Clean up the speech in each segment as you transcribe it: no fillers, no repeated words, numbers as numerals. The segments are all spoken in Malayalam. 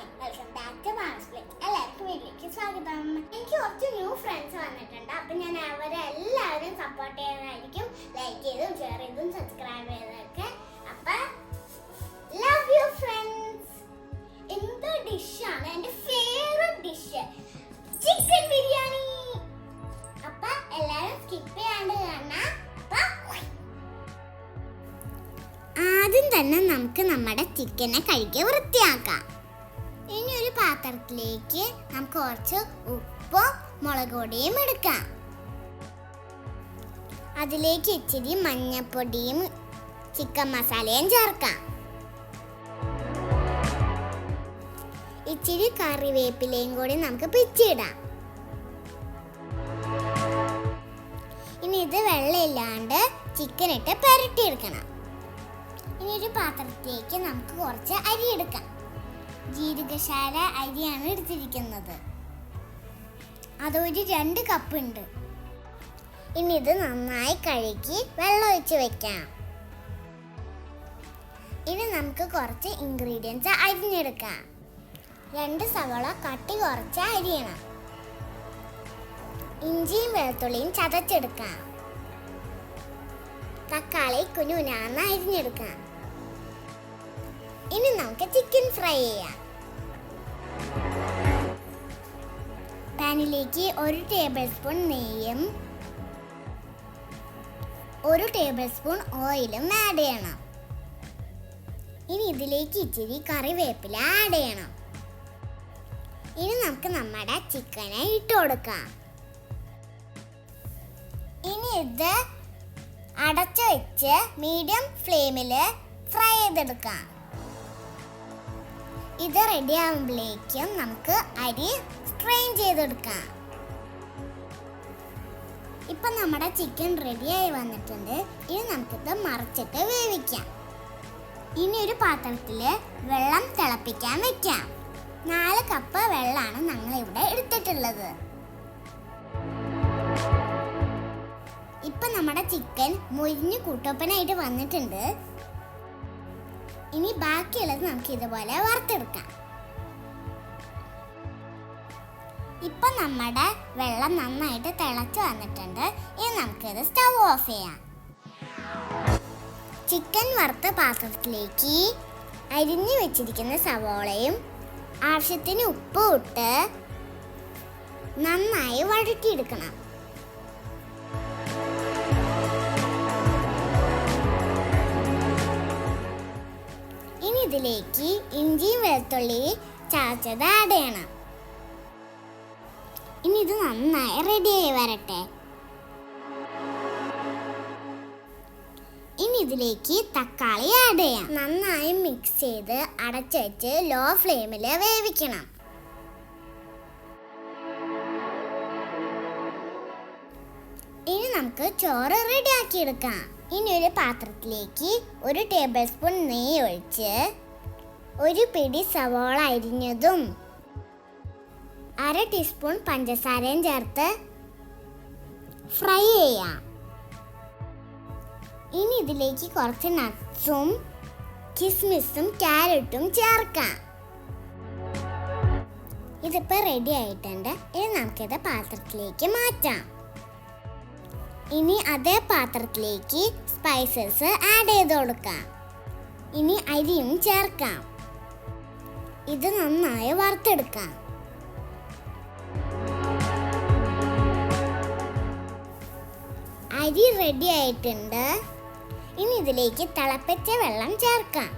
മോർണിംഗ്, വെൽക്കം ബാക്ക് ടു മാനസിലേക്ക് എല്ലാവർക്കും വീട്ടിലേക്ക് സ്വാഗതം. എനിക്ക് കുറച്ച് ന്യൂ ഫ്രണ്ട്സ് വന്നിട്ടുണ്ട്. അപ്പം ഞാൻ അവരെല്ലാവരും സപ്പോർട്ട് ചെയ്യുന്നതായിരിക്കും. ലൈക്ക് ചെയ്തും ഷെയർ ചെയ്തും സബ്സ്ക്രൈബ് ചെയ്തൊക്കെ. അപ്പം ലവ് യു ഫ്രണ്ട്സ്. എന്ത് ഡിഷാണ് എൻ്റെ ഫേവറേറ്റ് ഡിഷ്? ചിക്കൻ ബിരിയാണി. അപ്പം എല്ലാവരും സ്കിപ്പ് ചെയ്യാണ്ട് കാണാം. ആദ്യം തന്നെ നമുക്ക് നമ്മുടെ ചിക്കനെ കഴുകി വൃത്തിയാക്കാം. ഇനി ഒരു പാത്രത്തിലേക്ക് നമുക്ക് കുറച്ച് ഉപ്പും മുളക് പൊടിയും എടുക്കാം. അതിലേക്ക് ഇച്ചിരി മഞ്ഞൾപ്പൊടിയും ചിക്കൻ മസാലയും ചേർക്കാം. ഇച്ചിരി കറിവേപ്പിലയും കൂടി നമുക്ക് പിച്ചിടാം. ഇനി ഇത് വെള്ളമില്ലാണ്ട് ചിക്കൻ ഇട്ട് പുരട്ടിയെടുക്കണം. ഇനി ഒരു പാത്രത്തിലേക്ക് നമുക്ക് കുറച്ച് അരി എടുക്കാം. ജീരകശാല അരിയാണ് എടുത്തിരിക്കുന്നത്. അതൊരു 2 കപ്പ് ഉണ്ട്. ഇനി ഇത് നന്നായി കഴുകി വെള്ളം ഒഴിച്ച് വെക്കാം. ഇനി നമുക്ക് കുറച്ച് ഇൻഗ്രീഡിയൻസ് അരിഞ്ഞെടുക്കാം. 2 സവാള കട്ടി കുറച്ച് അരിയണം. ഇഞ്ചിയും വെളുത്തുള്ളിയും ചതച്ചെടുക്കാം. തക്കാളി കുനുകുനാന്ന് അരിഞ്ഞെടുക്കാം. ഇനി നമുക്ക് ചിക്കൻ ഫ്രൈ ചെയ്യാം. പാനിലേക്ക് 1 ടേബിൾ സ്പൂൺ നെയ്യും 1 ടേബിൾ സ്പൂൺ ഓയിലും ആഡ് ചെയ്യണം. ഇനി ഇതിലേക്ക് ഇച്ചിരി കറിവേപ്പില ആഡ് ചെയ്യണം. ഇനി നമുക്ക് നമ്മുടെ ചിക്കനെ ഇട്ട് കൊടുക്കാം. ഇനി ഇത് അടച്ചു വെച്ച് മീഡിയം ഫ്ലെയിമിൽ ഫ്രൈ ചെയ്തെടുക്കാം. ഇത് റെഡി ആകുമ്പോഴേക്കും നമുക്ക് അരി സ്ട്രെയിൻ ചെയ്തെടുക്കാം. ഇപ്പം നമ്മുടെ ചിക്കൻ റെഡിയായി വന്നിട്ടുണ്ട്. ഇനി നമുക്കിത് മറിച്ചിട്ട് വേവിക്കാം. ഇനി ഒരു പാത്രത്തിൽ വെള്ളം തിളപ്പിക്കാൻ വെക്കാം. 4 കപ്പ് വെള്ളമാണ് ഞങ്ങളിവിടെ എടുത്തിട്ടുള്ളത്. ഇപ്പം നമ്മുടെ ചിക്കൻ മുരിഞ്ഞ് കൂട്ടൊപ്പനായിട്ട് വന്നിട്ടുണ്ട്. ഇനി ബാക്കിയുള്ളത് നമുക്ക് ഇതുപോലെ വറുത്തെടുക്കാം. ഇപ്പം നമ്മുടെ വെള്ളം നന്നായിട്ട് തിളച്ച് വന്നിട്ടുണ്ട്. ഇനി നമുക്കിത് സ്റ്റവ് ഓഫ് ചെയ്യാം. ചിക്കൻ വറുത്ത പാത്രത്തിലേക്ക് അരിഞ്ഞു വെച്ചിരിക്കുന്ന സവോളയും ആവശ്യത്തിന് ഉപ്പും ഇട്ട് നന്നായി വഴറ്റിയെടുക്കണം. ഇനി ഇതിലേക്ക് ഇഞ്ചിയും വെളുത്തുള്ളിയും ചതച്ചത് ആഡ് ചെയ്യണം. ഇനി ഇത് നന്നായി റെഡിയായി വരട്ടെ. ഇനി ഇതിലേക്ക് തക്കാളി ആഡ് ചെയ്യാം. നന്നായി മിക്സ് ചെയ്ത് അടച്ചു വെച്ച് ലോ ഫ്ലെയിമിൽ വേവിക്കണം. ഇനി നമുക്ക് ചോറ് റെഡിയാക്കി എടുക്കാം. ഇനി ഒരു പാത്രത്തിലേക്ക് 1 ടേബിൾ സ്പൂൺ നെയ്യ് ഒഴിച്ച് 1 പിടി സവാള അരിഞ്ഞതും 1/2 ടീസ്പൂൺ പഞ്ചസാരയും ചേർത്ത് ഫ്രൈ ചെയ്യാം. ഇനി ഇതിലേക്ക് കുറച്ച് നട്ട്സും കിസ്മിസും ക്യാരറ്റും ചേർക്കാം. ഇതിപ്പോൾ റെഡി ആയിട്ടുണ്ട്. ഇനി നമുക്കിത് പാത്രത്തിലേക്ക് മാറ്റാം. ഇനി അതേ പാത്രത്തിലേക്ക് സ്പൈസസ് ആഡ് ചെയ്ത് കൊടുക്കാം. ഇനി അരിയും ചേർക്കാം. ഇത് നന്നായി വറുത്തെടുക്കാം. അരി റെഡി ആയിട്ടുണ്ട്. ഇനി ഇതിലേക്ക് തിളപ്പിച്ച വെള്ളം ചേർക്കാം.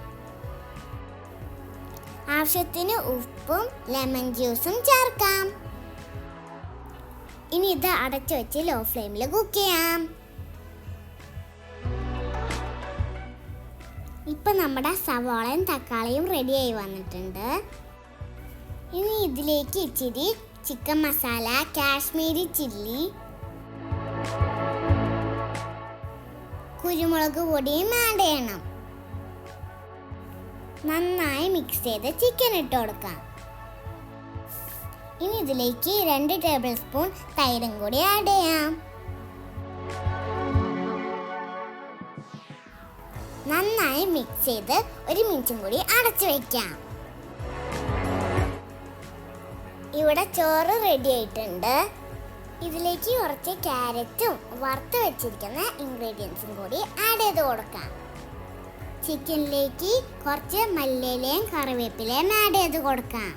ആവശ്യത്തിന് ഉപ്പും ലെമൺ ജ്യൂസും ചേർക്കാം. ഇനി ഇത് അടച്ചു വെച്ച് ലോ ഫ്ലെയിമിൽ കുക്ക് ചെയ്യാം. ഇപ്പം നമ്മുടെ സവാളയും തക്കാളിയും റെഡിയായി വന്നിട്ടുണ്ട്. ഇനി ഇതിലേക്ക് ഇച്ചിരി ചിക്കൻ മസാല, കാശ്മീരി ചില്ലി, കുരുമുളക് പൊടിയും ആഡ് ചെയ്യണം. നന്നായി മിക്സ് ചെയ്ത് ചിക്കൻ ഇട്ട് കൊടുക്കാം. ഇനി ഇതിലേക്ക് 2 ടേബിൾ സ്പൂൺ തൈരും കൂടി ആഡ് ചെയ്യാം. നന്നായി മിക്സ് ചെയ്ത് 1 മിനിറ്റും കൂടി അടച്ചു വയ്ക്കാം. ഇവിടെ ചോറ് റെഡി ആയിട്ടുണ്ട്. ഇതിലേക്ക് കുറച്ച് ക്യാരറ്റും വറുത്ത് വെച്ചിരിക്കുന്ന ഇൻഗ്രീഡിയൻസും കൂടി ആഡ് ചെയ്ത് കൊടുക്കാം. ചിക്കനിലേക്ക് കുറച്ച് മല്ലിയിലയും കറിവേപ്പിലയും ആഡ് ചെയ്ത് കൊടുക്കാം.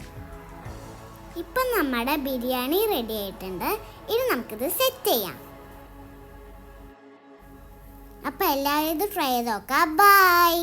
ഇപ്പം നമ്മുടെ ബിരിയാണി റെഡി ആയിട്ടുണ്ട്. ഇനി നമുക്കിത് സെറ്റ് ചെയ്യാം. അപ്പം എല്ലാവരും ഇത് ട്രൈ ചെയ്ത് നോക്കാം. ബൈ.